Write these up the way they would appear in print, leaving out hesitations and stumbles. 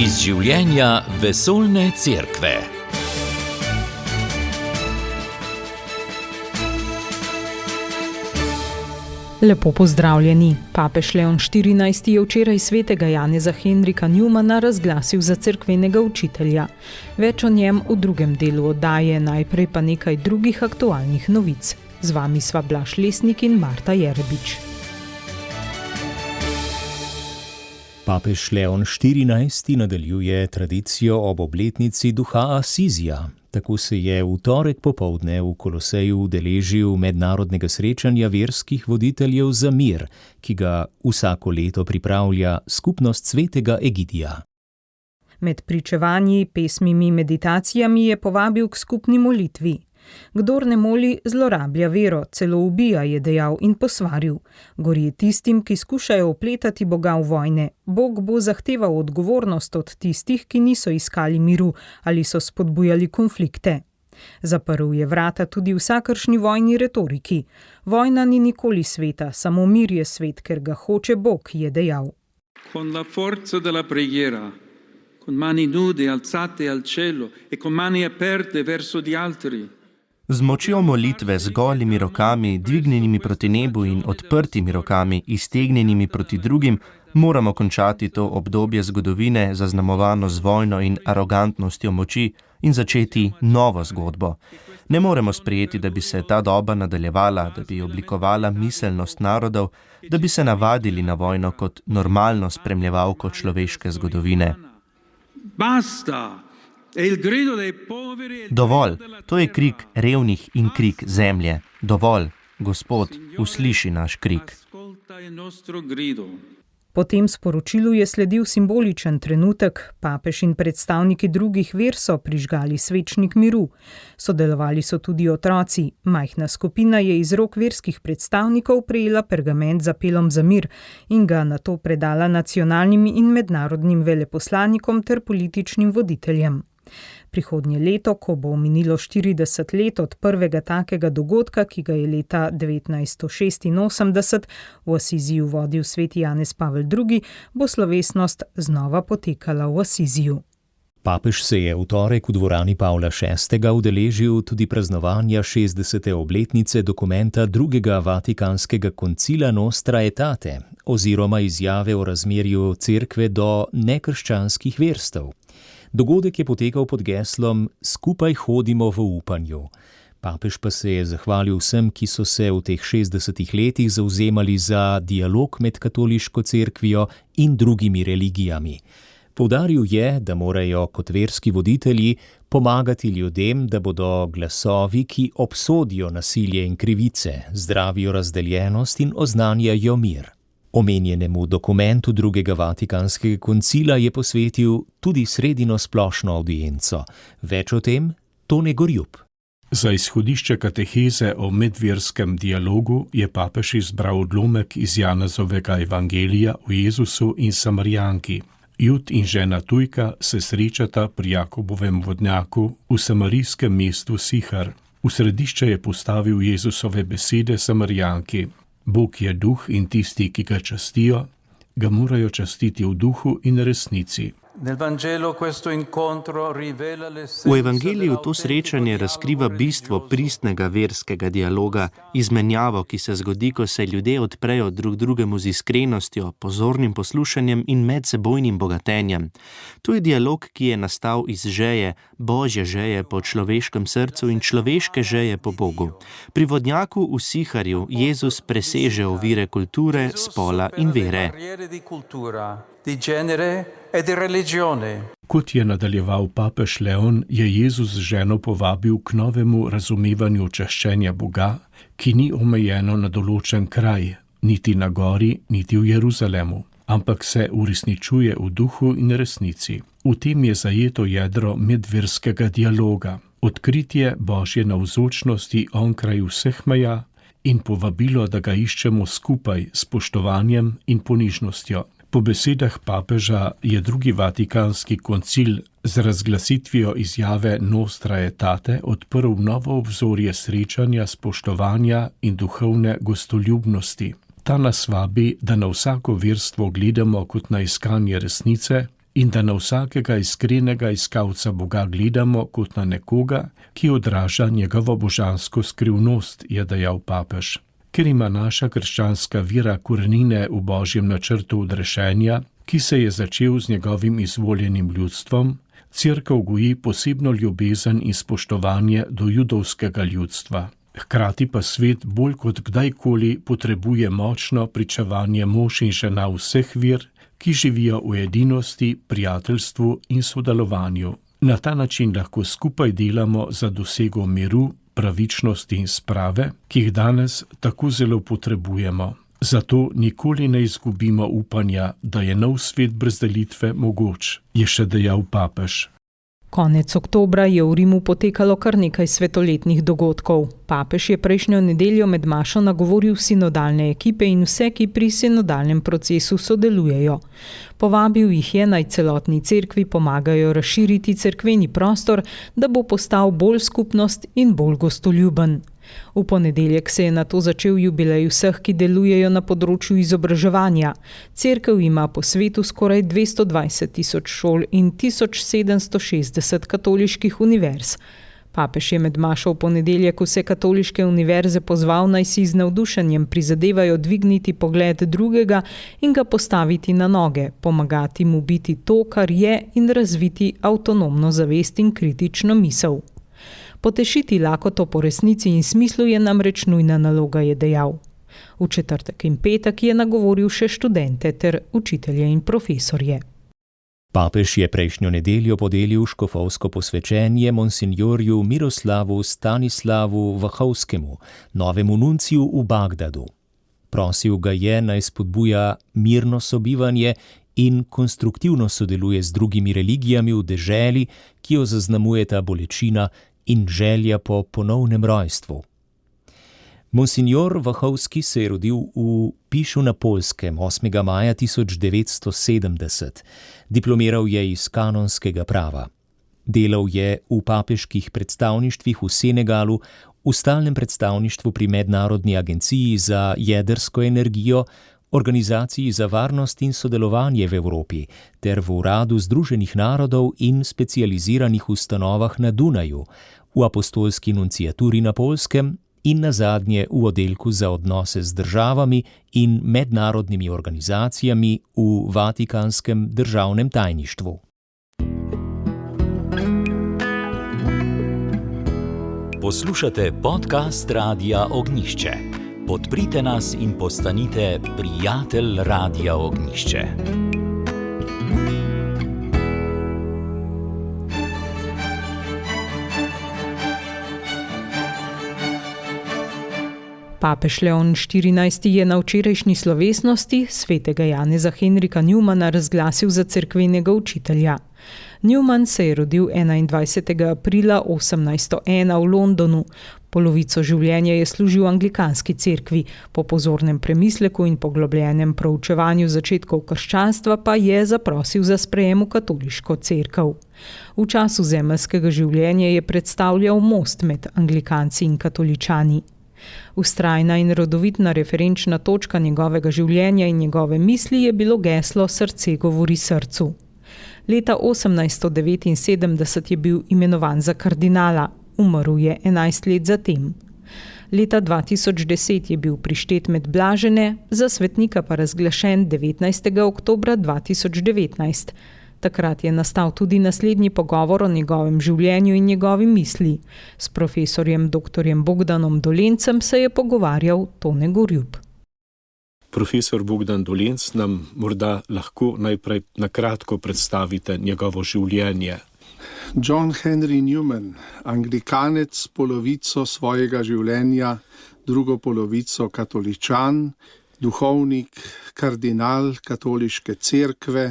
Iz življenja vesoljne cerkve. Lepo pozdravljeni. Papež Leon XIV. Je včeraj svetega Janeza Henrika Newmana razglasil za cerkvenega učitelja. Več o njem v drugem delu oddaje, najprej pa nekaj drugih aktualnih novic. Z vami sva Blaž Lesnik in Marta Jerebič. Papež Leon XIV. Nadaljuje tradicijo ob obletnici duha Asizija. Tako se je v torek popoldne v Koloseju udeležil mednarodnega srečanja verskih voditeljev za mir, ki ga vsako leto pripravlja skupnost svetega Egidija. Med pričevanji, pesmimi, meditacijami je povabil k skupni molitvi. Kdor ne moli, zlorablja vero, celo ubija, je dejal in posvaril. Gorje tistim, ki skušajo vpletati Boga v vojne. Bog bo zahteval odgovornost od tistih, ki niso iskali miru ali so spodbujali konflikte. Zaprl je vrata tudi vsakršni vojni retoriki. Vojna ni nikoli sveta, samo mir je svet, ker ga hoče Bog, je dejal. Con la forza della preghiera, con mani nude alzate al cielo e con mani aperte verso di altri. Z močjo molitve, z golimi rokami, dvignjenimi proti nebu in odprtimi rokami, iztegnjenimi proti drugim, moramo končati to obdobje zgodovine zaznamovano z vojno in arogantnostjo moči in začeti novo zgodbo. Ne moremo sprejeti, da bi se ta doba nadaljevala, da bi oblikovala miselnost narodov, da bi se navadili na vojno kot normalno spremljevalko človeške zgodovine. Basta! Dovolj, to je krik revnih in krik zemlje. Dovolj, Gospod, usliši naš krik. Po tem sporočilu je sledil simboličen trenutek. Papež in predstavniki drugih ver so prižgali svečnik miru. Sodelovali so tudi otroci. Majhna skupina je iz rok verskih predstavnikov prejela pergament z apelom za mir in ga nato predala nacionalnim in mednarodnim veleposlanikom ter političnim voditeljem. Prihodnje leto, ko bo minilo 40 let od prvega takega dogodka, ki ga je leta 1986 v Asiziju vodil sveti Janez Pavel II., bo slovesnost znova potekala v Asiziju. Papež se je v torek v dvorani Pavla VI. Udeležil tudi praznovanja 60. obletnice dokumenta drugega vatikanskega koncila Nostra Aetate oziroma izjave o razmerju cerkve do nekrščanskih verstev. Dogodek je potekal pod geslom Skupaj hodimo v upanju. Papež pa se je zahvalil vsem, ki so se v teh 60 letih zavzemali za dialog med katoliško cerkvijo in drugimi religijami. Poudaril je, da morajo kot verski voditelji pomagati ljudem, da bodo glasovi, ki obsodijo nasilje in krivice, zdravijo razdeljenost in oznanjajo mir. Omenjenemu dokumentu drugega vatikanskega koncila je posvetil tudi sredino splošno avdienco. Več o tem Tone Gorjup. Za izhodišče kateheze o medverskem dialogu je papež izbral odlomek iz Janezovega evangelija o Jezusu in Samarijanki. Jud in žena Tujka se srečata pri Jakobovem vodnjaku v samarijskem mestu Sihar. V središče je postavil Jezusove besede Samarijanki. Bog je duh in tisti, ki ga častijo, ga morajo častiti v duhu in resnici. V evangeliju to srečanje razkriva bistvo pristnega verskega dialoga, izmenjavo, ki se zgodi, ko se ljudje odprejo drug drugemu z iskrenostjo, pozornim poslušanjem in medsebojnim bogatenjem. To je dialog, ki je nastal iz žeje, božje žeje po človeškem srcu in človeške žeje po Bogu. Pri vodnjaku v Siharju Jezus preseže ovire kulture, spola in vere. Di genere e di religione. Kot je nadaljeval papež Leon, je Jezus ženo povabil k novemu razumevanju čaščenja Boga, ki ni omejeno na določen kraj, niti na gori, niti v Jeruzalemu, ampak se uresničuje v duhu in resnici. V tem je zajeto jedro medverskega dialoga, odkritje Božje navzočnosti onkraj vseh meja in povabilo, da ga iščemo skupaj s spoštovanjem in ponižnostjo. Po besedah papeža je drugi vatikanski koncil z razglasitvijo izjave Nostra Aetate odprl novo obzorje srečanja, spoštovanja in duhovne gostoljubnosti. Ta nas vabi, da na vsako verstvo gledamo kot na iskanje resnice in da na vsakega iskrenega iskalca Boga gledamo kot na nekoga, ki odraža njegovo božansko skrivnost, je dejal papež. Ker ima naša krščanska vera korenine v božjem načrtu odrešenja, ki se je začel z njegovim izvoljenim ljudstvom, Cerkev goji posebno ljubezen in spoštovanje do judovskega ljudstva. Hkrati pa svet bolj kot kdajkoli potrebuje močno pričevanje mož in žena vseh ver, ki živijo v edinosti, prijateljstvu in sodelovanju. Na ta način lahko skupaj delamo za dosego miru, pravičnosti in sprave, ki jih danes tako zelo potrebujemo. Zato nikoli ne izgubimo upanja, da je nov svet brez delitve mogoč, je še dejal papež. Konec oktobra je v Rimu potekalo kar nekaj svetoletnih dogodkov. Papež je prejšnjo nedeljo med mašo nagovoril sinodalne ekipe in vse, ki pri sinodalnem procesu sodelujejo. Povabil jih je, naj celotni cerkvi pomagajo razširiti cerkveni prostor, da bo postal bolj skupnost in bolj gostoljuben. V ponedeljek se je nato začel jubilej vseh, ki delujejo na področju izobraževanja. Cerkev ima po svetu skoraj 220.000 šol in 1760 katoliških univerz. Papež je med mašo v ponedeljek vse katoliške univerze pozval, naj si z navdušenjem prizadevajo dvigniti pogled drugega in ga postaviti na noge, pomagati mu biti to, kar je, in razviti avtonomno zavest in kritično misel. Potešiti lakoto po resnici in smislu je namreč nujna naloga, je dejal. V četrtek in petek je nagovoril še študente ter učitelje in profesorje. Papež je prejšnjo nedeljo podelil škofovsko posvečenje monsinjorju Miroslavu Stanislavu Vahovskemu, novemu nunciju v Bagdadu. Prosil ga je, naj spodbuja mirno sobivanje in konstruktivno sodeluje z drugimi religijami v deželi, ki jo zaznamujeta bolečina in želja po ponovnem rojstvu. Monsinjor Vahovski se je rodil v Pišu na Poljskem 8. maja 1970. Diplomiral je iz kanonskega prava. Delal je v papeških predstavništvih v Senegalu, v stalnem predstavništvu pri Mednarodni agenciji za jedrsko energijo, Organizaciji za varnost in sodelovanje v Evropi ter v Uradu Združenih narodov in specializiranih ustanovah na Dunaju, v apostolski nunciaturi na Poljskem in nazadnje v oddelku za odnose z državami in mednarodnimi organizacijami v Vatikanskem državnem tajništvu. Poslušate podcast Radia Ognjišče. Podprite nas in postanite prijatelj Radia Ognjišče. Papež Leon XIV. Je na včerajšnji slovesnosti svetega Janeza Henrika Newmana razglasil za cerkvenega učitelja. Newman se je rodil 21. aprila 1801 v Londonu. Polovico življenja je služil anglikanski cerkvi, po pozornem premisleku in poglobljenem proučevanju začetkov krščanstva pa je zaprosil za sprejem v katoliško cerkev. V času zemeljskega življenja je predstavljal most med anglikanci in katoličani. Vztrajna in rodovitna referenčna točka njegovega življenja in njegove misli je bilo geslo Srce govori srcu. Leta 1879 je bil imenovan za kardinala, umrl je 11 let zatem. Leta 2010 je bil prištet med blažene, za svetnika pa razglašen 19. oktobra 2019. Takrat je nastal tudi naslednji pogovor o njegovem življenju in njegovi misli. S profesorjem dr. Bogdanom Dolencem se je pogovarjal Tone Gorjup. Profesor Bogdan Dolenc, nam morda lahko najprej na kratko predstavite njegovo življenje. John Henry Newman, anglikanec polovico svojega življenja, drugo polovico katoličan, duhovnik, kardinal katoliške cerkve,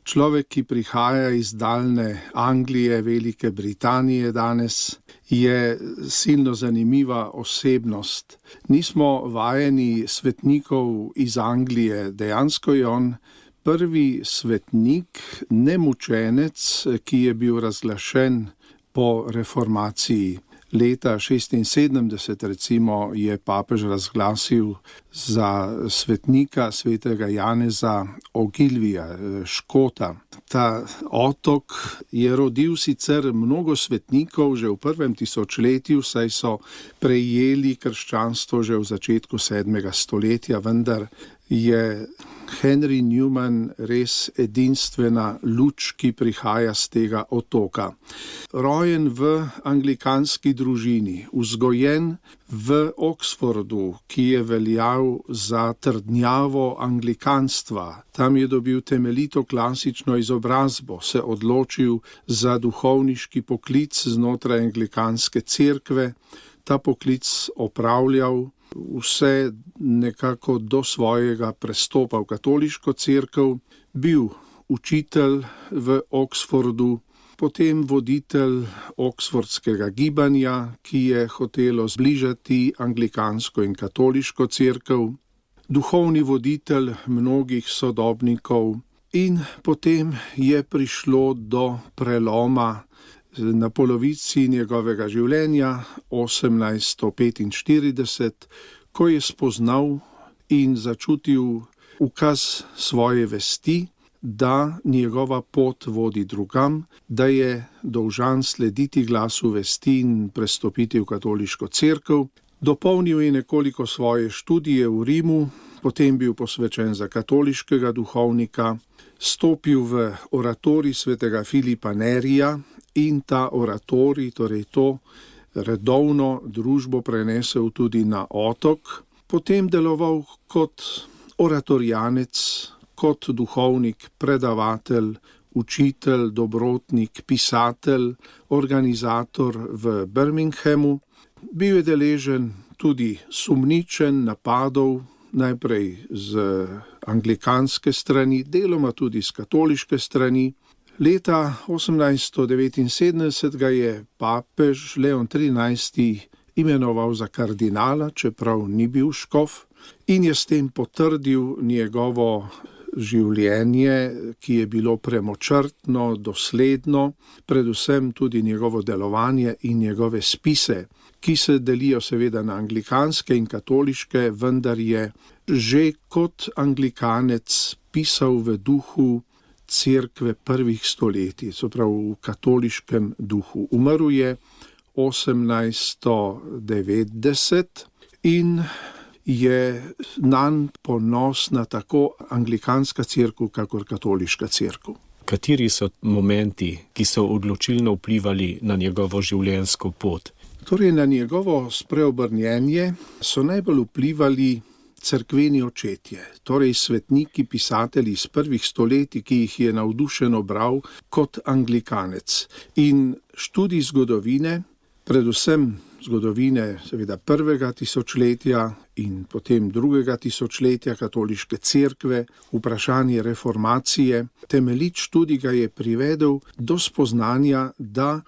človek, ki prihaja iz daljne Anglije, Velike Britanije danes, je silno zanimiva osebnost. Nismo vajeni svetnikov iz Anglije, dejansko je on prvi svetnik, nemučenec, ki je bil razglašen po reformaciji. Leta 1976 recimo je papež razglasil za svetnika svetega Janeza Ogilvija, Škota. Ta otok je rodil sicer mnogo svetnikov že v prvem tisočletju, saj so prejeli krščanstvo že v začetku 7. stoletja, vendar je Henry Newman res edinstvena luč, ki prihaja z tega otoka. Rojen v anglikanski družini, vzgojen v Oxfordu, ki je veljal za trdnjavo anglikanstva. Tam je dobil temeljito klasično izobrazbo, se odločil za duhovniški poklic znotraj anglikanske cerkve, ta poklic opravljal vse nekako do svojega prestopa v katoliško cerkev, bil učitelj v Oxfordu, potem voditelj oksfordskega gibanja, ki je hotelo zbližati anglikansko in katoliško cerkev, duhovni voditelj mnogih sodobnikov in potem je prišlo do preloma na polovici njegovega življenja, 1845, ko je spoznal in začutil ukaz svoje vesti, da njegova pot vodi drugam, da je dolžan slediti glasu vesti in prestopiti v katoliško cerkev. Dopolnil je nekoliko svoje študije v Rimu, potem bil posvečen za katoliškega duhovnika, stopil v oratorij svetega Filipa Nerija in ta oratorij, torej to redovno družbo prenesel tudi na otok, potem deloval kot oratorijanec, kot duhovnik, predavatelj, učitelj, dobrotnik, pisatelj, organizator v Birminghamu. Bil je deležen tudi sumničenj, napadov, najprej z anglikanske strani, deloma tudi z katoliške strani. Leta 1879 ga je papež Leon XIII. Imenoval za kardinala, čeprav ni bil škof, in je s tem potrdil njegovo življenje, ki je bilo premočrtno, dosledno, predvsem tudi njegovo delovanje in njegove spise, ki se delijo seveda na anglikanske in katoliške, vendar je že kot anglikanec pisal v duhu cerkve prvih stoletij, se pravi v katoliškem duhu. Umrl je 1890 in je nanj ponosna tako anglikanska cerkev, kakor katoliška cerkev. Kateri so momenti, ki so odločilno vplivali na njegovo življenjsko pot? Torej, na njegovo spreobrnjenje so najbolj vplivali cerkveni očetje, torej svetniki, pisatelji iz prvih stoletij, ki jih je navdušeno bral kot anglikanec. In študij zgodovine, predvsem zgodovine seveda prvega tisočletja in potem drugega tisočletja katoliške cerkve, vprašanje reformacije, temeljit študij ga je privedel do spoznanja, da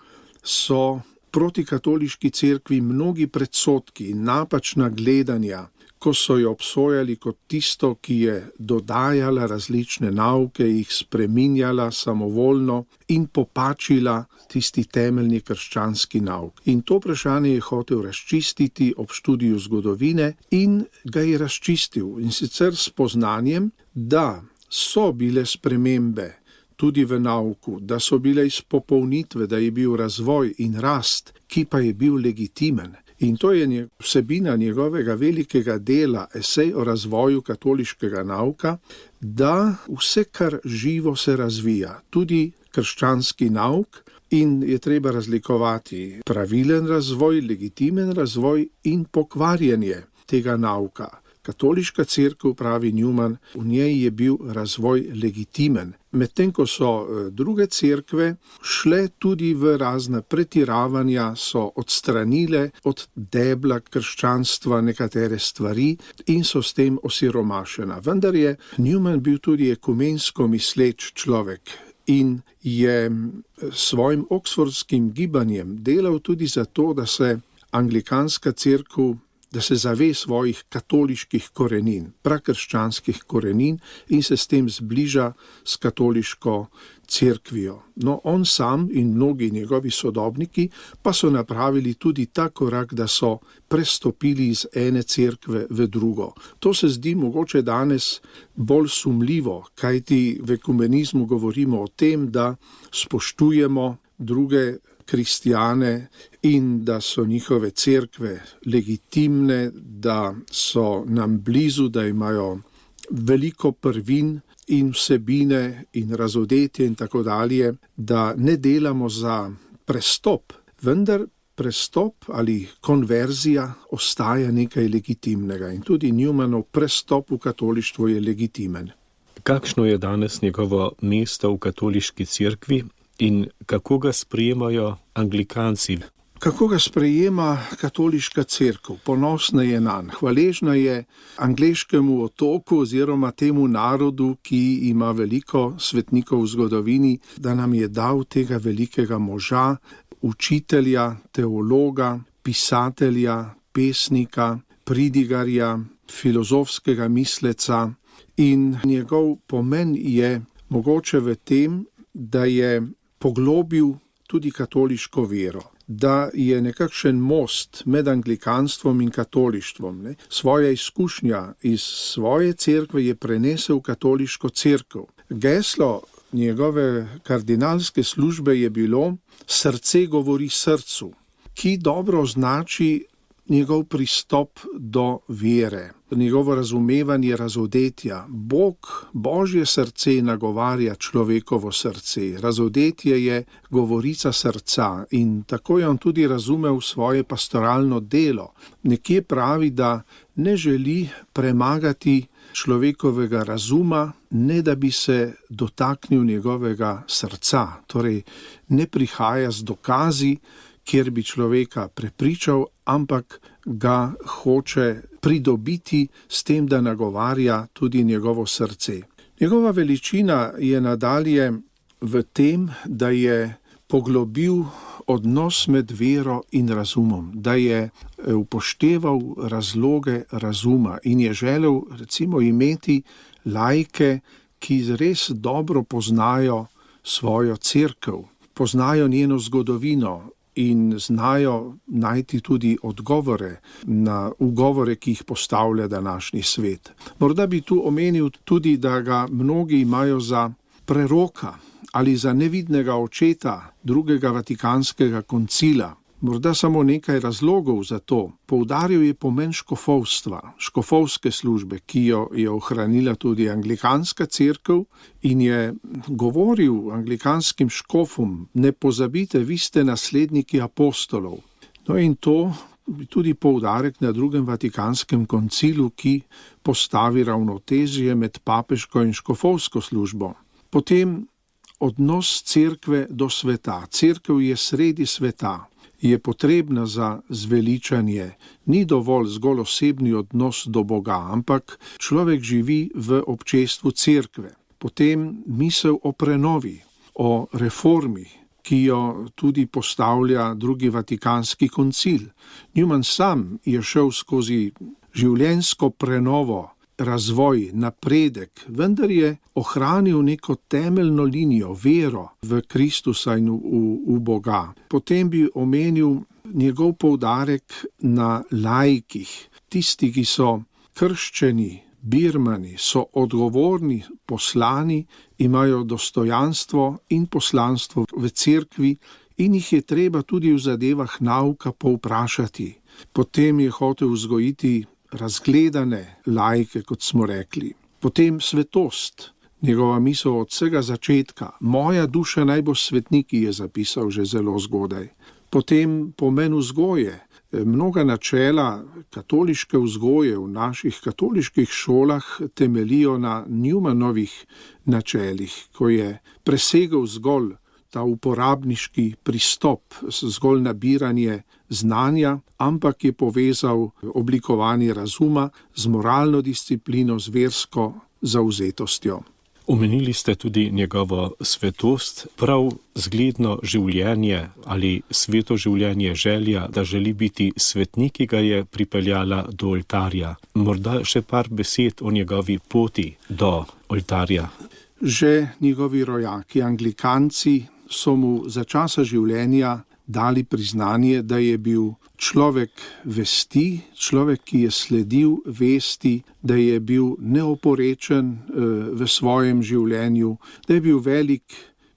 so proti katoliški cerkvi mnogi predsodki in napačna gledanja, ko so jo obsojali kot tisto, ki je dodajala različne nauke, jih spreminjala samovoljno in popačila tisti temeljni krščanski nauk. In to vprašanje je hotel razčistiti ob študiju zgodovine in ga je razčistil. In sicer s spoznanjem, da so bile spremembe tudi v nauku, da so bile izpopolnitve, da je bil razvoj in rast, ki pa je bil legitimen. In to je vsebina njegovega velikega dela, esej o razvoju katoliškega nauka, da vse, kar živo se razvija, tudi krščanski nauk, in je treba razlikovati pravilen razvoj, legitimen razvoj in pokvarjanje tega nauka. Katoliška cerkev, pravi Newman, v njej je bil razvoj legitimen, medtem ko so druge cerkve šle tudi v razna pretiravanja, so odstranile od debla krščanstva nekatere stvari in so s tem osiromašena. Vendar je Newman bil tudi ekumensko misleč človek in je svojim oksfordskim gibanjem delal tudi za to, da se anglikanska cerkev da se zave svojih katoliških korenin, prakrščanskih korenin in se s tem zbliža s katoliško cerkvijo. No, on sam in mnogi njegovi sodobniki pa so napravili tudi ta korak, da so prestopili iz ene cerkve v drugo. To se zdi mogoče danes bolj sumljivo, kajti v ekumenizmu govorimo o tem, da spoštujemo druge kristjane in da so njihove cerkve legitimne, da so nam blizu, da imajo veliko prvin in vsebine in razodetje in tako dalje, da ne delamo za prestop, vendar prestop ali konverzija ostaja nekaj legitimnega in tudi Newmanov prestop v katolištvo je legitimen. Kakšno je danes njegovo mesto v katoliški cerkvi in kako ga sprejemajo anglikanci? Kako ga sprejema katoliška cerkev? Ponosna je nanj, hvaležna je angleškemu otoku oziroma temu narodu, ki ima veliko svetnikov v zgodovini, da nam je dal tega velikega moža, učitelja, teologa, pisatelja, pesnika, pridigarja, filozofskega misleca in njegov pomen je mogoče v tem, da je poglobil tudi katoliško vero, da je nekakšen most med anglikanstvom in katolištvom. Svoja izkušnja iz svoje cerkve je prenesel v katoliško cerkev. Geslo njegove kardinalske službe je bilo Srce govori srcu, ki dobro označi njegov pristop do vere, njegovo razumevanje razodetja. Božje srce nagovarja človekovo srce, razodetje je govorica srca in tako je on tudi razumel svoje pastoralno delo. Nekje pravi, da ne želi premagati človekovega razuma, ne da bi se dotaknil njegovega srca, torej ne prihaja z dokazi, kjer bi človeka prepričal, ampak ga hoče pridobiti s tem, da nagovarja tudi njegovo srce. Njegova veličina je nadalje v tem, da je poglobil odnos med vero in razumom, da je upošteval razloge razuma in je želel recimo imeti laike, ki res dobro poznajo svojo cerkev, poznajo njeno zgodovino in znajo najti tudi odgovore na ugovore, ki jih postavlja današnji svet. Morda bi tu omenil tudi, da ga mnogi imajo za preroka ali za nevidnega očeta drugega vatikanskega koncila. Morda samo nekaj razlogov za to. Poudaril je pomen škofovstva, škofovske službe, ki jo je ohranila tudi anglikanska cerkev in je govoril anglikanskim škofom: ne pozabite, vi ste nasledniki apostolov. No in to je tudi poudarek na drugem vatikanskem koncilu, ki postavi ravnotežje med papeško in škofovsko službo. Potem odnos cerkve do sveta. Cerkev je sredi sveta, je potrebna za zveličanje. Ni dovolj zgolj osebni odnos do Boga, ampak človek živi v občestvu cerkve. Potem misel o prenovi, o reformi, ki jo tudi postavlja drugi vatikanski koncil. Newman sam je šel skozi življenjsko prenovo, razvoj, napredek, vendar je ohranil neko temeljno linijo, vero v Kristusa in v Boga. Potem bi omenil njegov poudarek na laikih, tisti, ki so krščeni, birmani, so odgovorni, poslani, imajo dostojanstvo in poslanstvo v cerkvi in jih je treba tudi v zadevah nauka povprašati. Potem je hotel vzgojiti razgledane laike, kot smo rekli. Potem svetost, njegova misel od vsega začetka. Moja duša naj bo svetnik, je zapisal že zelo zgodaj. Potem pomen vzgoje. Mnoga načela katoliške vzgoje v naših katoliških šolah temelijo na Newmanovih načelih, ko je presegel zgolj ta uporabniški pristop, zgolj nabiranje znanja, ampak je povezal oblikovanje razuma z moralno disciplino, z versko zavzetostjo. Omenili ste tudi njegovo svetost, prav zgledno življenje ali sveto življenje želja, da želi biti svetnik, ki ga je pripeljala do oltarja. Morda še par besed o njegovi poti do oltarja. Že njegovi rojaki, anglikanci, so mu za časa življenja dali priznanje, da je bil človek vesti, človek, ki je sledil vesti, da je bil neoporečen v svojem življenju, da je bil velik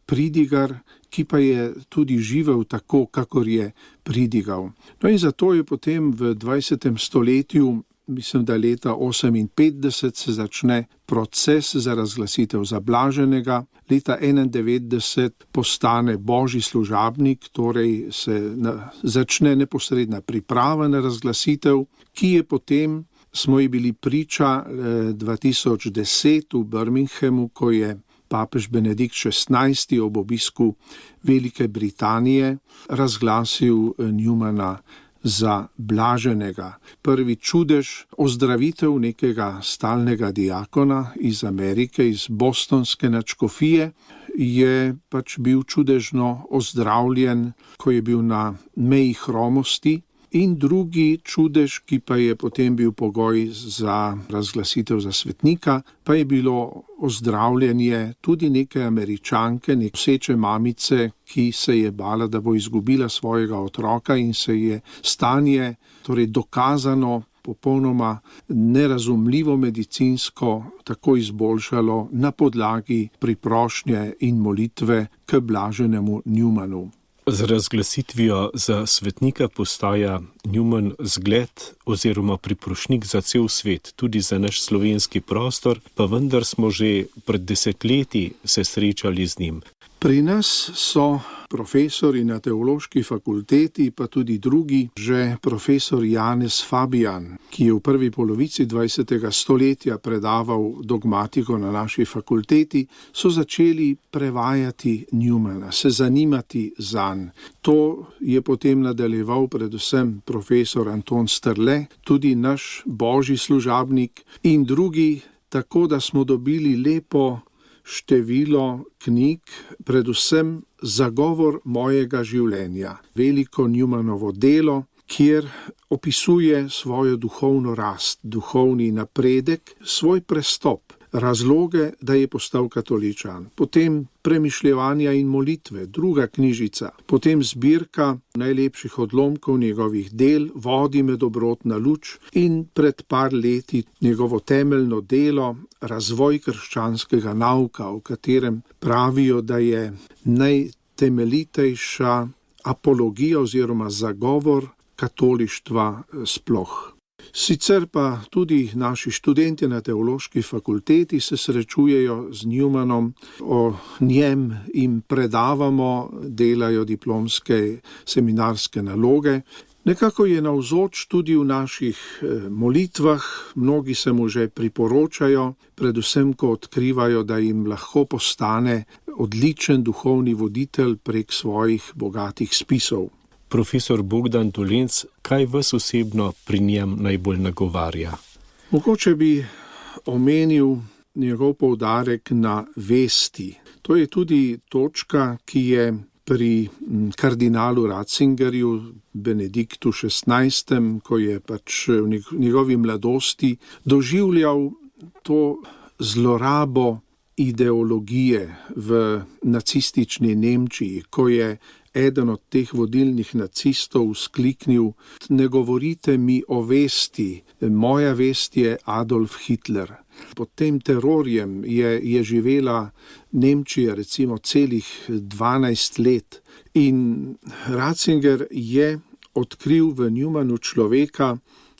pridigar, ki pa je tudi živel tako, kakor je pridigal. No in zato je potem v 20. stoletju, mislim, da leta 58 se začne proces za razglasitev za blaženega, leta 91 postane božji služabnik, torej se začne neposredna priprava na razglasitev, ki je potem, smo ji bili priča 2010 v Birminghamu, ko je papež Benedikt XVI ob obisku Velike Britanije razglasil Newmana za blaženega. Prvi čudež, ozdravitev nekega stalnega diakona iz Amerike, iz bostonske nadškofije, je pač bil čudežno ozdravljen, ko je bil na meji hromosti. In drugi čudež, ki pa je potem bil pogoj za razglasitev za svetnika, pa je bilo ozdravljenje tudi neke Američanke, noseče mamice, ki se je bala, da bo izgubila svojega otroka in se je stanje, torej dokazano, popolnoma nerazumljivo medicinsko, tako izboljšalo na podlagi priprošnje in molitve k blaženemu Newmanu. Z razglasitvijo za svetnika postaja Newman zgled oziroma priprošnik za cel svet, tudi za naš slovenski prostor, pa vendar smo že pred desetletji se srečali z njim. Pri nas so profesori na teološki fakulteti, pa tudi drugi, že profesor Janez Fabijan, ki je v prvi polovici 20. stoletja predaval dogmatiko na naši fakulteti, so začeli prevajati Newmana, se zanimati zanj. To je potem nadaljeval predvsem profesor Anton Strle, tudi naš božji služabnik in drugi, tako da smo dobili lepo število knjig, predvsem Zagovor mojega življenja, veliko Newmanovo delo, kjer opisuje svojo duhovno rast, duhovni napredek, svoj prestop, razloge, da je postal katoličan, potem premišljevanja in molitve, druga knjižica, potem zbirka najlepših odlomkov njegovih del, Vodi me dobrotna luč in pred par leti njegovo temeljno delo, Razvoj krščanskega nauka, v katerem pravijo, da je najtemeljitejša apologija oziroma zagovor katolištva sploh. Sicer pa tudi naši študenti na teološki fakulteti se srečujejo z Newmanom, o njem jim predavamo, delajo diplomske seminarske naloge. Nekako je navzoč tudi v naših molitvah, mnogi se mu že priporočajo, predvsem ko odkrivajo, da jim lahko postane odličen duhovni voditelj prek svojih bogatih spisov. Profesor Bogdan Dolenc, kaj vas osebno pri njem najbolj nagovarja? Mogoče bi omenil njegov poudarek na vesti. To je tudi točka, ki je pri kardinalu Ratzingerju, Benediktu XVI, ko je pač v njegovi mladosti doživljal to zlorabo ideologije v nacistični Nemčiji, ko je eden od teh vodilnih nacistov skliknil: ne govorite mi o vesti, moja vest je Adolf Hitler. Pod tem terorjem je živela Nemčija recimo celih 12 let in Ratzinger je odkril v Newmanu človeka,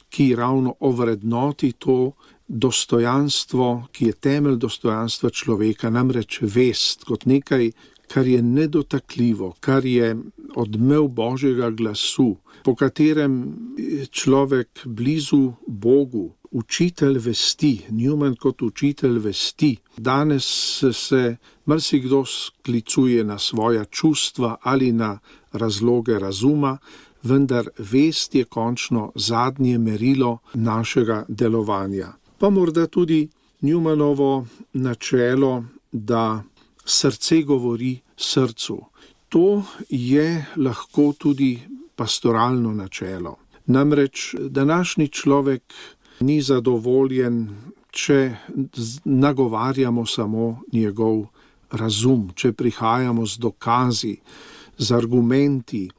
ki ravno ovrednoti to dostojanstvo, ki je temelj dostojanstva človeka, namreč vest kot nekaj, kar je nedotakljivo, kar je odmev Božjega glasu, po katerem je človek blizu Bogu, učitelj vesti, Newman kot učitelj vesti. Danes se marsikdo sklicuje na svoja čustva ali na razloge razuma, vendar vest je končno zadnje merilo našega delovanja. Pa morda tudi Newmanovo načelo da srce govori srcu. To je lahko tudi pastoralno načelo. Namreč današnji človek ni zadovoljen, če nagovarjamo samo njegov razum, če prihajamo z dokazi, z argumenti,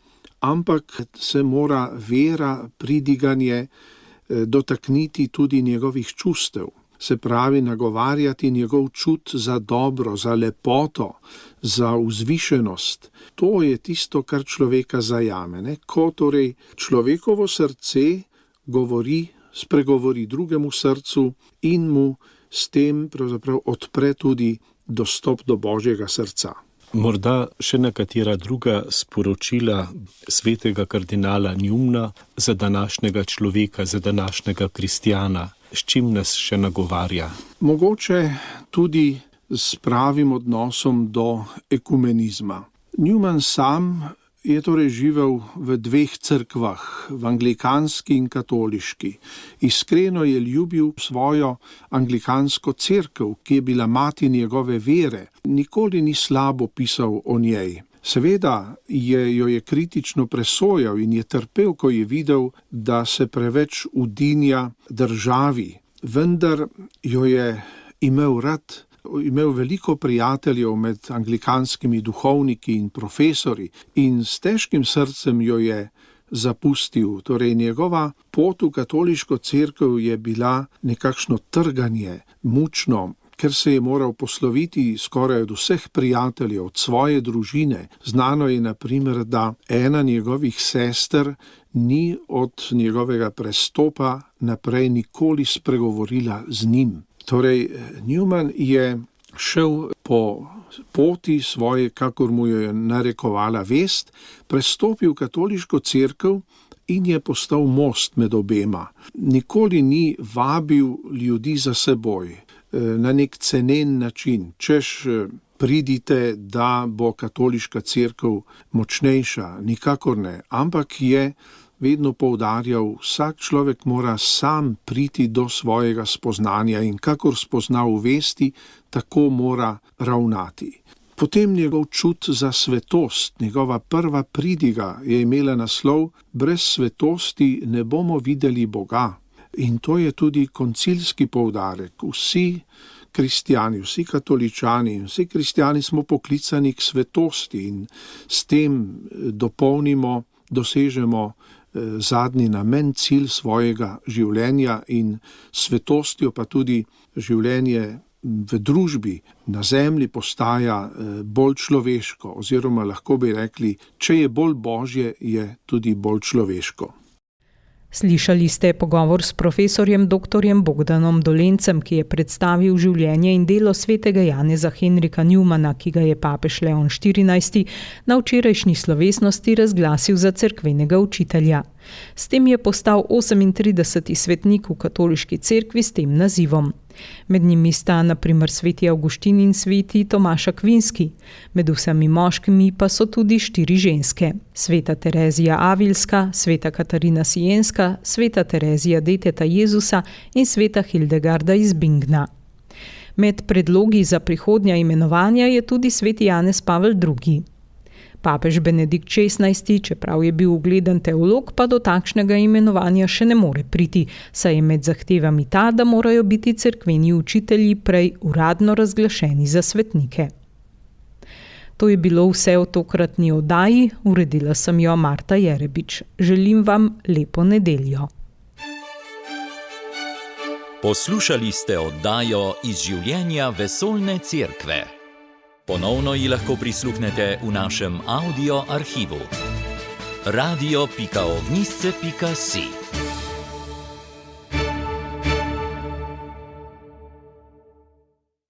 ampak se mora vera, pridiganje dotakniti tudi njegovih čustev. Se pravi, nagovarjati njegov čut za dobro, za lepoto, za vzvišenost. To je tisto, kar človeka zajame, ne? Ko torej človekovo srce spregovori drugemu srcu in mu s tem pravzaprav odpre tudi dostop do Božjega srca. Morda še nekatera druga sporočila svetega kardinala Newmana za današnjega človeka, za današnjega kristjana. S čim nas še nagovarja? Mogoče tudi s pravim odnosom do ekumenizma. Newman sam je torej živel v dveh cerkvah, v anglikanski in katoliški. Iskreno je ljubil svojo anglikansko cerkev, ki je bila mati njegove vere. Nikoli ni slabo pisal o njej. Seveda jo je kritično presojal in je trpel, ko je videl, da se preveč udinja državi. Vendar jo je imel rad. Imel veliko prijateljev med anglikanskimi duhovniki in profesori in s težkim srcem jo je zapustil. Torej njegova pot v katoliško cerkev je bila nekakšno trganje, mučno, ker se je moral posloviti skoraj od vseh prijateljev, od svoje družine. Znano je na primer, da ena njegovih sester ni od njegovega prestopa naprej nikoli spregovorila z njim. Torej, Newman je šel po poti svoje, kakor mu je narekovala vest, prestopil v katoliško cerkev in je postal most med obema. Nikoli ni vabil ljudi za seboj na nek cenen način, češ pridite, da bo katoliška cerkev močnejša, nikakor ne, ampak je vedno poudarjal, vsak človek mora sam priti do svojega spoznanja in kakor spozna v vesti, tako mora ravnati. Potem njegov čut za svetost, njegova prva pridiga je imela naslov Brez svetosti ne bomo videli Boga. In to je tudi koncilski poudarek. Vsi kristjani, vsi katoličani in vsi kristjani smo poklicani k svetosti in s tem dosežemo zadnji namen, cilj svojega življenja in svetostjo pa tudi življenje v družbi na zemlji postaja bolj človeško, oziroma lahko bi rekli, če je bolj božje, je tudi bolj človeško. Slišali ste pogovor s profesorjem dr. Bogdanom Dolencem, ki je predstavil življenje in delo svetega Janeza Henrika Newmana, ki ga je papež Leon XIV. Na včerajšnji slovesnosti razglasil za cerkvenega učitelja. S tem je postal 38. svetnik v katoliški cerkvi s tem nazivom. Med njimi sta na primer sveti Avguštin in sveti Tomaš Akvinski. Med vsemi moškimi pa so tudi 4 ženske. Sveta Terezija Avilska, sveta Katarina Sienska, sveta Terezija Deteta Jezusa in sveta Hildegarda iz Bingna. Med predlogi za prihodnja imenovanja je tudi sveti Janez Pavel II. Papež Benedikt XVI, čeprav je bil ugleden teolog, pa do takšnega imenovanja še ne more priti, saj je med zahtevami ta, da morajo biti cerkveni učitelji prej uradno razglašeni za svetnike. To je bilo vse v tokratni oddaji, uredila sem jo Marta Jerebič. Želim vam lepo nedeljo. Poslušali ste oddajo Iz življenja vesoljne cerkve. Ponovno ji lahko prisluhnete v našem audio arhivu. radio.ognisce.si